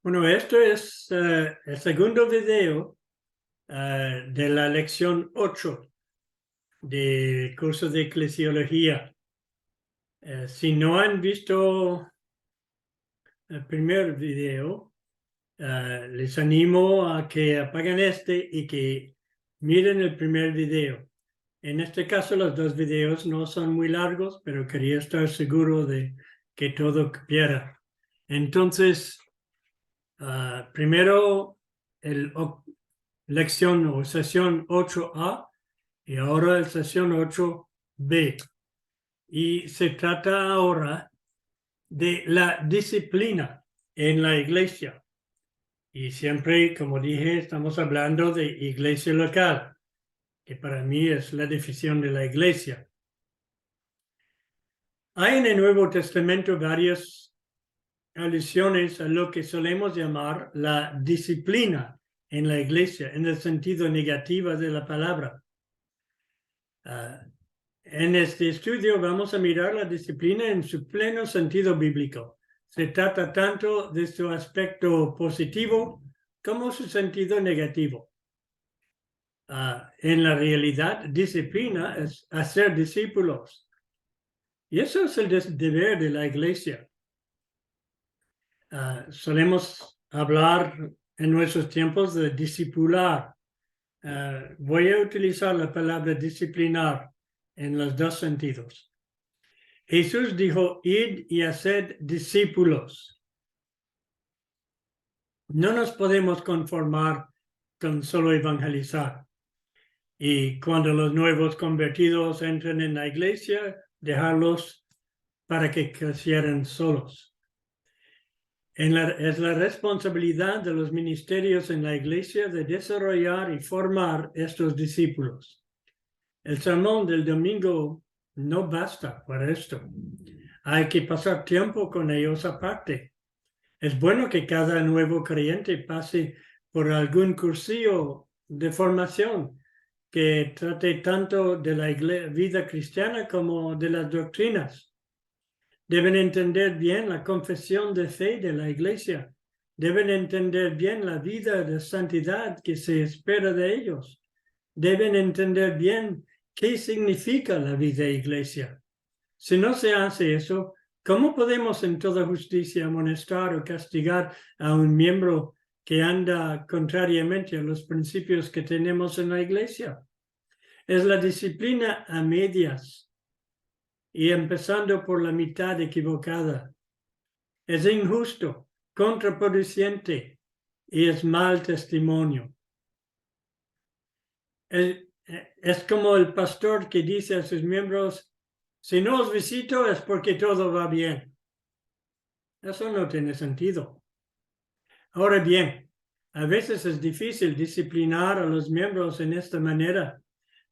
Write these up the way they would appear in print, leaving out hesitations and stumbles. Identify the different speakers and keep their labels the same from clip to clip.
Speaker 1: Bueno, esto es el segundo video de la lección 8 del curso de eclesiología. Si no han visto el primer video, les animo a que apaguen este y que miren el primer video. En este caso, los dos videos no son muy largos, pero quería estar seguro de que todo cupiera. Entonces, primero lección o sesión 8A y ahora la sesión 8B. Y se trata ahora de la disciplina en la iglesia. Y siempre, como dije, estamos hablando de iglesia local, que para mí es la definición de la iglesia. Hay en el Nuevo Testamento varias alusiones a lo que solemos llamar la disciplina en la iglesia, en el sentido negativo de la palabra. En este estudio vamos a mirar la disciplina en su pleno sentido bíblico. Se trata tanto de su aspecto positivo como su sentido negativo. En la realidad, disciplina es hacer discípulos. Y eso es el deber de la iglesia. Solemos hablar en nuestros tiempos de discipular. Voy a utilizar la palabra disciplinar en los dos sentidos. Jesús dijo, id y haced discípulos. No nos podemos conformar con solo evangelizar. Y cuando los nuevos convertidos entren en la iglesia, dejarlos para que crecieran solos. Es la responsabilidad de los ministerios en la iglesia de desarrollar y formar estos discípulos. El sermón del domingo no basta para esto. Hay que pasar tiempo con ellos aparte. Es bueno que cada nuevo creyente pase por algún cursillo de formación que trate tanto de la vida cristiana como de las doctrinas. Deben entender bien la confesión de fe de la iglesia. Deben entender bien la vida de santidad que se espera de ellos. Deben entender bien qué significa la vida de iglesia. Si no se hace eso, ¿cómo podemos en toda justicia amonestar o castigar a un miembro que anda contrariamente a los principios que tenemos en la iglesia? Es la disciplina a medias y empezando por la mitad equivocada. Es injusto, contraproducente y es mal testimonio. Es como el pastor que dice a sus miembros, si no os visito es porque todo va bien. Eso no tiene sentido. Ahora bien, a veces es difícil disciplinar a los miembros en esta manera.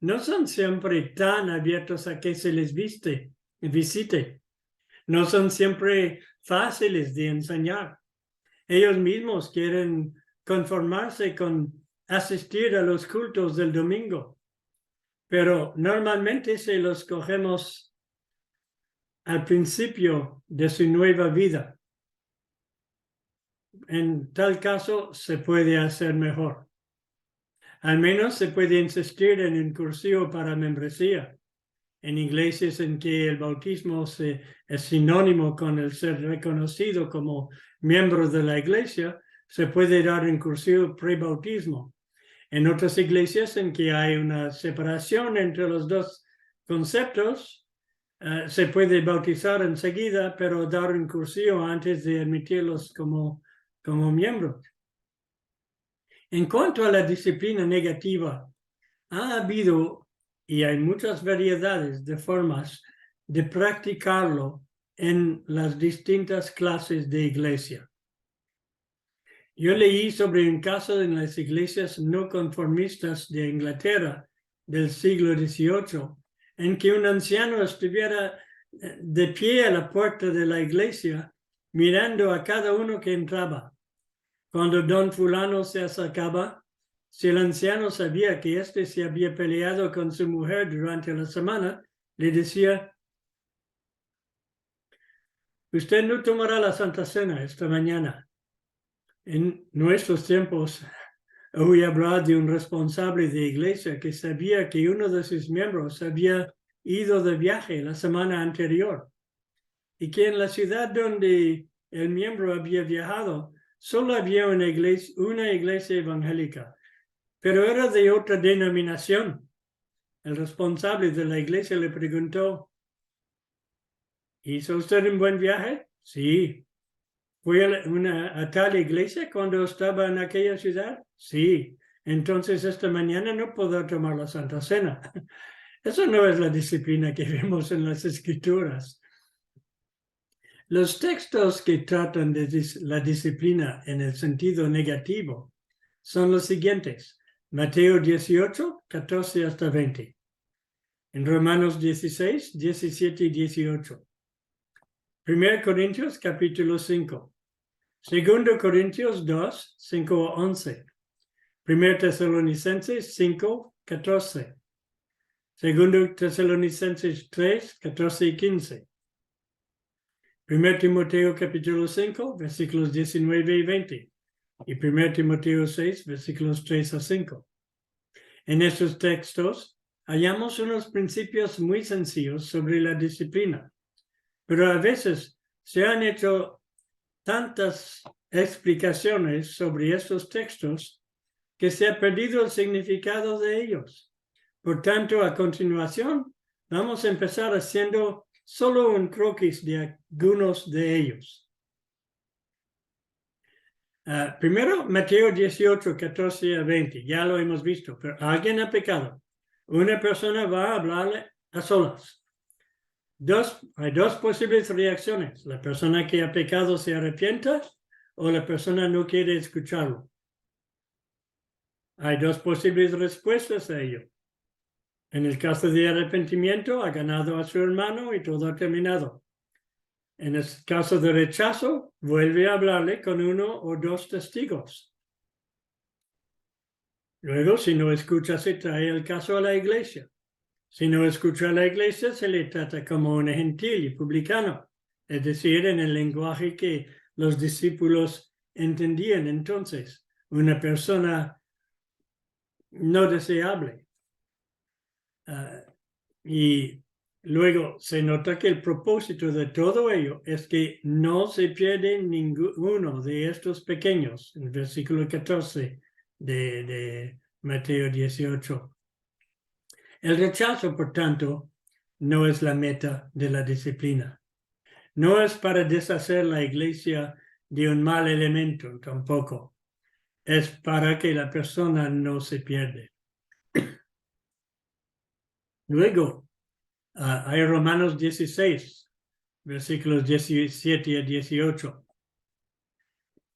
Speaker 1: No son siempre tan abiertos a que se les visite. No son siempre fáciles de enseñar. Ellos mismos quieren conformarse con asistir a los cultos del domingo, pero normalmente se los cogemos al principio de su nueva vida. En tal caso, se puede hacer mejor. Al menos se puede insistir en un cursillo para membresía. En iglesias en que el bautismo es sinónimo con el ser reconocido como miembro de la iglesia, se puede dar un cursillo pre-bautismo. En otras iglesias en que hay una separación entre los dos conceptos, se puede bautizar enseguida, pero dar un cursillo antes de admitirlos como miembros. En cuanto a la disciplina negativa, ha habido y hay muchas variedades de formas de practicarlo en las distintas clases de iglesia. Yo leí sobre un caso en las iglesias no conformistas de Inglaterra del siglo XVIII, en que un anciano estuviera de pie a la puerta de la iglesia mirando a cada uno que entraba. Cuando don fulano se acercaba, si el anciano sabía que éste se había peleado con su mujer durante la semana, le decía, usted no tomará la Santa Cena esta mañana. En nuestros tiempos, oí hablar de un responsable de iglesia que sabía que uno de sus miembros había ido de viaje la semana anterior y que en la ciudad donde el miembro había viajado solo había una iglesia evangélica, pero era de otra denominación. El responsable de la iglesia le preguntó, ¿hizo usted un buen viaje? Sí. ¿Fue a tal iglesia cuando estaba en aquella ciudad? Sí. Entonces esta mañana no puedo tomar la Santa Cena. Eso no es la disciplina que vemos en las Escrituras. Los textos que tratan de la disciplina en el sentido negativo son los siguientes. Mateo 18, 14 hasta 20. En Romanos 16, 17 y 18. 1 Corintios capítulo 5. 2 Corintios 2, 5 a 11. 1 Tesalonicenses 5, 14. 2 Tesalonicenses 3, 14 y 15. 1 Timoteo capítulo 5, versículos 19 y 20. Y 1 Timoteo 6, versículos 3 a 5. En estos textos hallamos unos principios muy sencillos sobre la disciplina, pero a veces se han hecho tantas explicaciones sobre estos textos que se ha perdido el significado de ellos. Por tanto, a continuación, vamos a empezar haciendo solo un croquis de algunos de ellos. Primero, Mateo 18, 14 a 20. Ya lo hemos visto, pero alguien ha pecado. Una persona va a hablarle a solas. Hay dos posibles reacciones. La persona que ha pecado se arrepienta o la persona no quiere escucharlo. Hay dos posibles respuestas a ello. En el caso de arrepentimiento, ha ganado a su hermano y todo ha terminado. En el caso de rechazo, vuelve a hablarle con uno o dos testigos. Luego, si no escucha, se trae el caso a la iglesia. Si no escucha a la iglesia, se le trata como un gentil y publicano, es decir, en el lenguaje que los discípulos entendían entonces, una persona no deseable. Y luego se nota que el propósito de todo ello es que no se pierde ninguno de estos pequeños, en el versículo 14 de Mateo 18. El rechazo, por tanto, no es la meta de la disciplina. No es para deshacer la iglesia de un mal elemento, tampoco. Es para que la persona no se pierde. Luego, hay Romanos 16, versículos 17 a 18.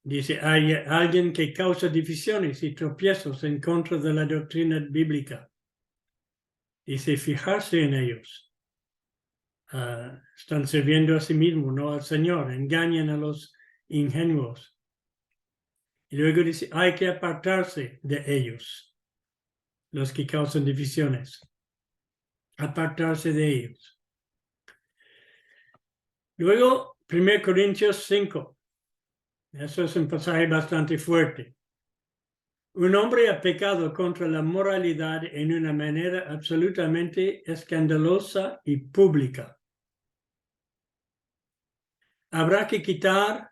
Speaker 1: Dice, hay alguien que causa divisiones y tropiezos en contra de la doctrina bíblica. Dice, fijarse en ellos. Están sirviendo a sí mismos, no al Señor. Engañan a los ingenuos. Y luego dice, hay que apartarse de ellos, los que causan divisiones. Apartarse de ellos. Luego, 1 Corintios 5. Eso es un pasaje bastante fuerte. Un hombre ha pecado contra la moralidad en una manera absolutamente escandalosa y pública. Habrá que quitar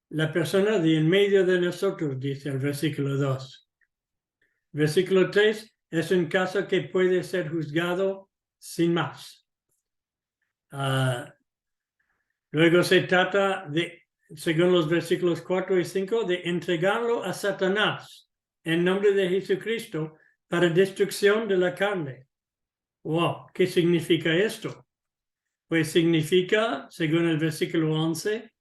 Speaker 1: la persona de en medio de nosotros, dice el versículo 2. Versículo 3 es un caso que puede ser juzgado sin más. Luego se trata de, según los versículos 4 y 5, de entregarlo a Satanás en nombre de Jesucristo para destrucción de la carne. Wow, ¿qué significa esto? Pues significa, según el versículo 11,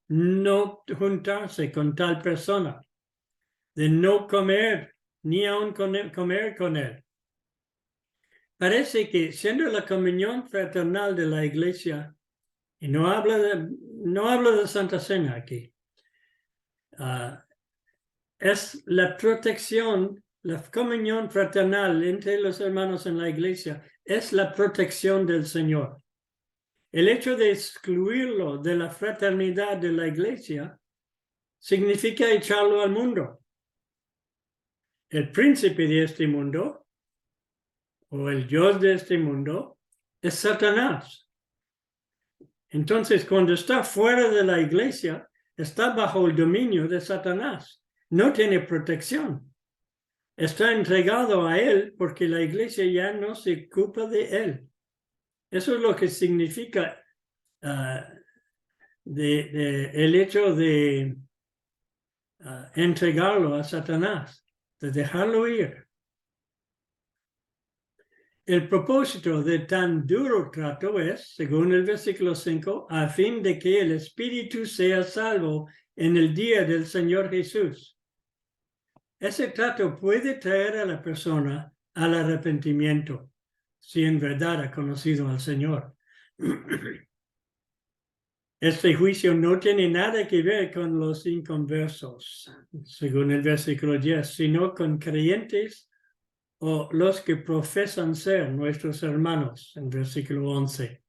Speaker 1: no juntarse con tal persona, de no comer, ni aun comer con él. Parece que siendo la comunión fraternal de la iglesia, y no habla de Santa Cena aquí, es la protección, la comunión fraternal entre los hermanos en la iglesia, es la protección del Señor. El hecho de excluirlo de la fraternidad de la iglesia significa echarlo al mundo. El príncipe de este mundo, o el Dios de este mundo, es Satanás. Entonces, cuando está fuera de la iglesia, está bajo el dominio de Satanás. No tiene protección. Está entregado a él porque la iglesia ya no se ocupa de él. Eso es lo que significa el hecho de entregarlo a Satanás, de dejarlo ir. El propósito de tan duro trato es, según el versículo 5, a fin de que el espíritu sea salvo en el día del Señor Jesús. Ese trato puede traer a la persona al arrepentimiento, si en verdad ha conocido al Señor. Este juicio no tiene nada que ver con los inconversos, según el versículo 10, sino con creyentes o los que profesan ser nuestros hermanos, en versículo 11.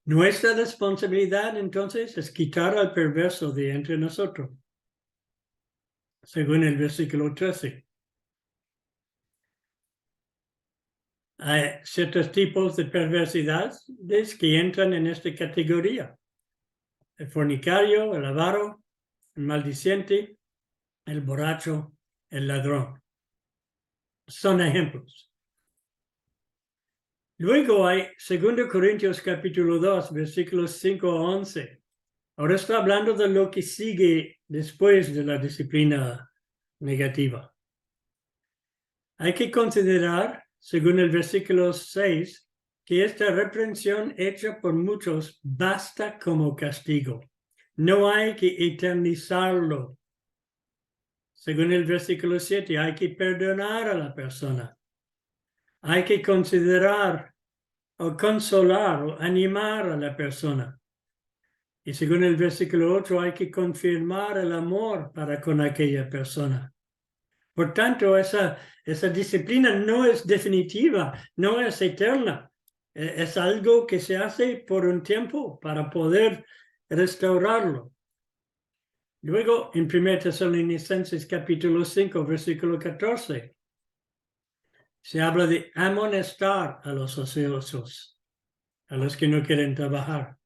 Speaker 1: Nuestra responsabilidad, entonces, es quitar al perverso de entre nosotros, según el versículo 13. Hay ciertos tipos de perversidades que entran en esta categoría. El fornicario, el avaro, el maldiciente, el borracho, el ladrón. Son ejemplos. Luego hay 2 Corintios capítulo 2, versículos 5 a 11. Ahora está hablando de lo que sigue después de la disciplina negativa. Hay que considerar, según el versículo 6, que esta reprensión hecha por muchos basta como castigo. No hay que eternizarlo. Según el versículo 7, hay que perdonar a la persona. Hay que considerar o consolar o animar a la persona. Y según el versículo 8, hay que confirmar el amor para con aquella persona. Por tanto, esa disciplina no es definitiva, no es eterna. Es algo que se hace por un tiempo para poder restaurarlo. Luego, en 1 Tesalonicenses capítulo 5, versículo 14, se habla de amonestar a los ociosos, a los que no quieren trabajar.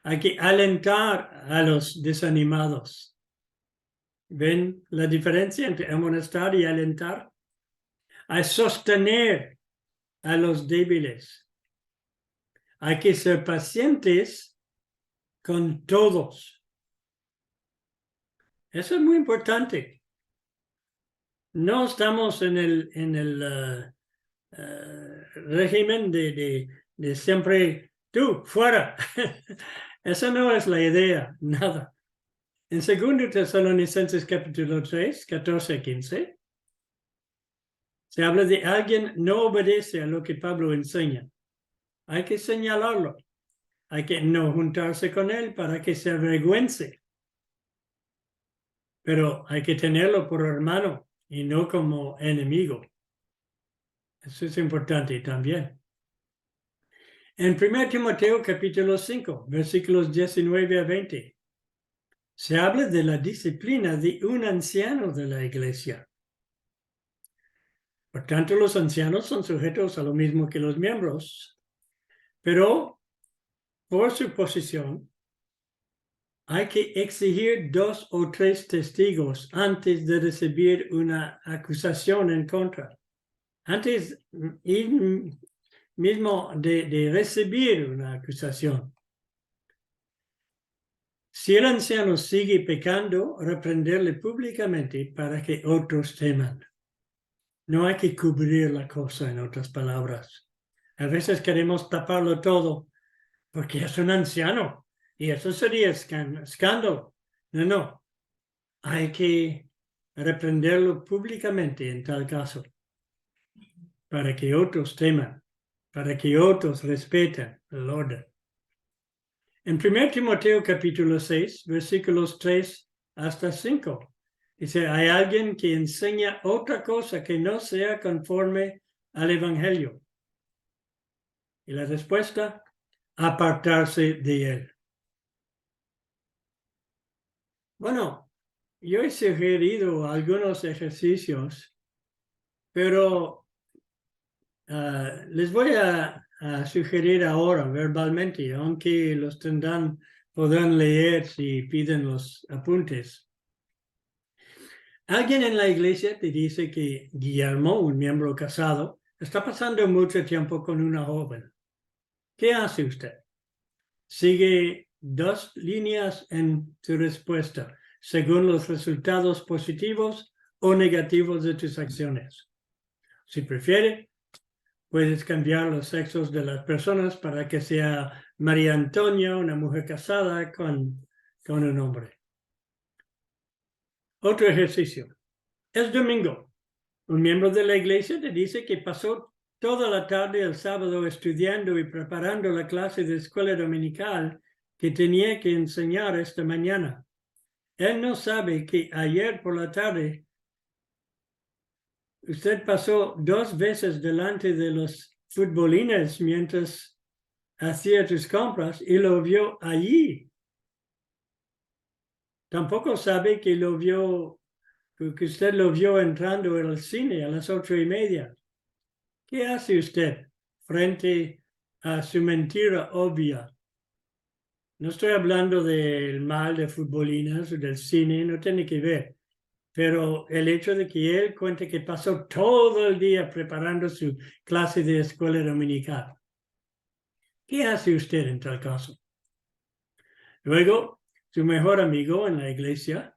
Speaker 1: Hay que alentar a los desanimados. ¿Ven la diferencia entre amonestar y alentar? Hay sostener a los débiles. Hay que ser pacientes con todos. Eso es muy importante. No estamos en el régimen de siempre tú, fuera. Esa no es la idea, nada. En 2 Tesalonicenses capítulo 3, 14 a 15, se habla de alguien no obedece a lo que Pablo enseña. Hay que señalarlo. Hay que no juntarse con él para que se avergüence. Pero hay que tenerlo por hermano y no como enemigo. Eso es importante también. En 1 Timoteo capítulo 5, versículos 19 a 20, se habla de la disciplina de un anciano de la iglesia. Por tanto, los ancianos son sujetos a lo mismo que los miembros, pero por su posición hay que exigir 2 o 3 testigos antes de recibir una acusación en contra. Antes mismo de recibir una acusación. Si el anciano sigue pecando, reprenderle públicamente para que otros teman. No hay que cubrir la cosa, en otras palabras. A veces queremos taparlo todo porque es un anciano y eso sería escándalo. No. Hay que reprenderlo públicamente en tal caso para que otros teman, para que otros respeten el orden. En 1 Timoteo capítulo 6, versículos 3 hasta 5, dice, hay alguien que enseña otra cosa que no sea conforme al evangelio. Y la respuesta, apartarse de él. Bueno, yo he sugerido algunos ejercicios, pero les voy a sugerir ahora verbalmente, aunque los podrán leer si piden los apuntes. Alguien en la iglesia te dice que Guillermo, un miembro casado, está pasando mucho tiempo con una joven. ¿Qué hace usted? Sigue dos líneas en tu respuesta, según los resultados positivos o negativos de tus acciones. Si prefiere, puedes cambiar los sexos de las personas para que sea María Antonia, una mujer casada, con un hombre. Otro ejercicio. Es domingo. Un miembro de la iglesia te dice que pasó toda la tarde el sábado estudiando y preparando la clase de escuela dominical que tenía que enseñar esta mañana. Él no sabe que ayer por la tarde usted pasó 2 veces delante de los futbolines mientras hacía tus compras y lo vio allí. Tampoco sabe que usted lo vio entrando al cine a las 8:30. ¿Qué hace usted frente a su mentira obvia? No estoy hablando del mal de futbolinas o del cine, no tiene que ver. Pero el hecho de que él cuente que pasó todo el día preparando su clase de escuela dominical. ¿Qué hace usted en tal caso? Luego, su mejor amigo en la iglesia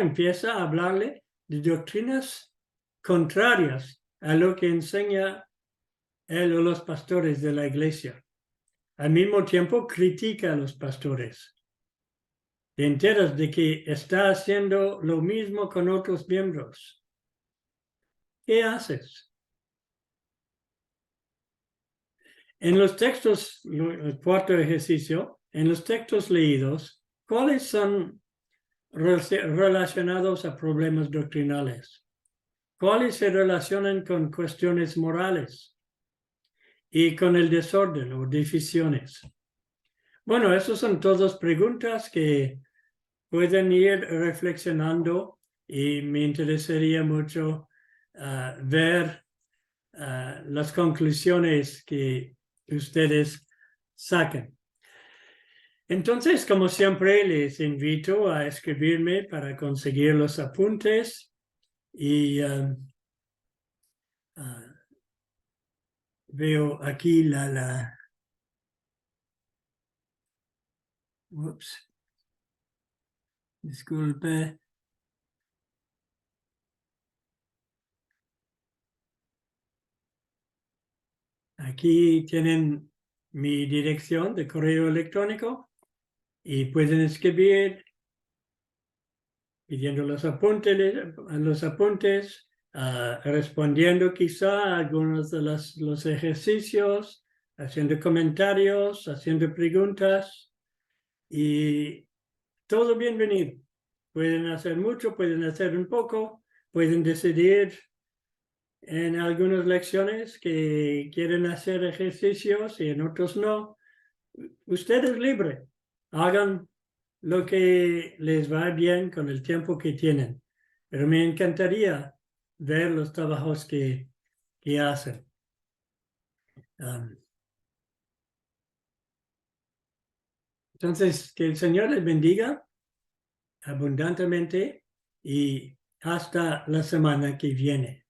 Speaker 1: empieza a hablarle de doctrinas contrarias a lo que enseña él o los pastores de la iglesia. Al mismo tiempo, critica a los pastores. Te enteras de que está haciendo lo mismo con otros miembros. ¿Qué haces? En los textos, el cuarto ejercicio, en los textos leídos, ¿cuáles son relacionados a problemas doctrinales? ¿Cuáles se relacionan con cuestiones morales y con el desorden o divisiones? Bueno, esas son todas preguntas que pueden ir reflexionando y me interesaría mucho ver las conclusiones que ustedes saquen. Entonces, como siempre, les invito a escribirme para conseguir los apuntes y veo aquí ups, disculpe. Aquí tienen mi dirección de correo electrónico y pueden escribir pidiendo los apuntes, respondiendo quizá a algunos de los ejercicios, haciendo comentarios, haciendo preguntas y todo bienvenido. Pueden hacer mucho, pueden hacer un poco, pueden decidir en algunas lecciones que quieren hacer ejercicios y en otros no. Usted es libre. Hagan lo que les va bien con el tiempo que tienen. Pero me encantaría ver los trabajos que hacen. Entonces, que el Señor les bendiga abundantemente y hasta la semana que viene.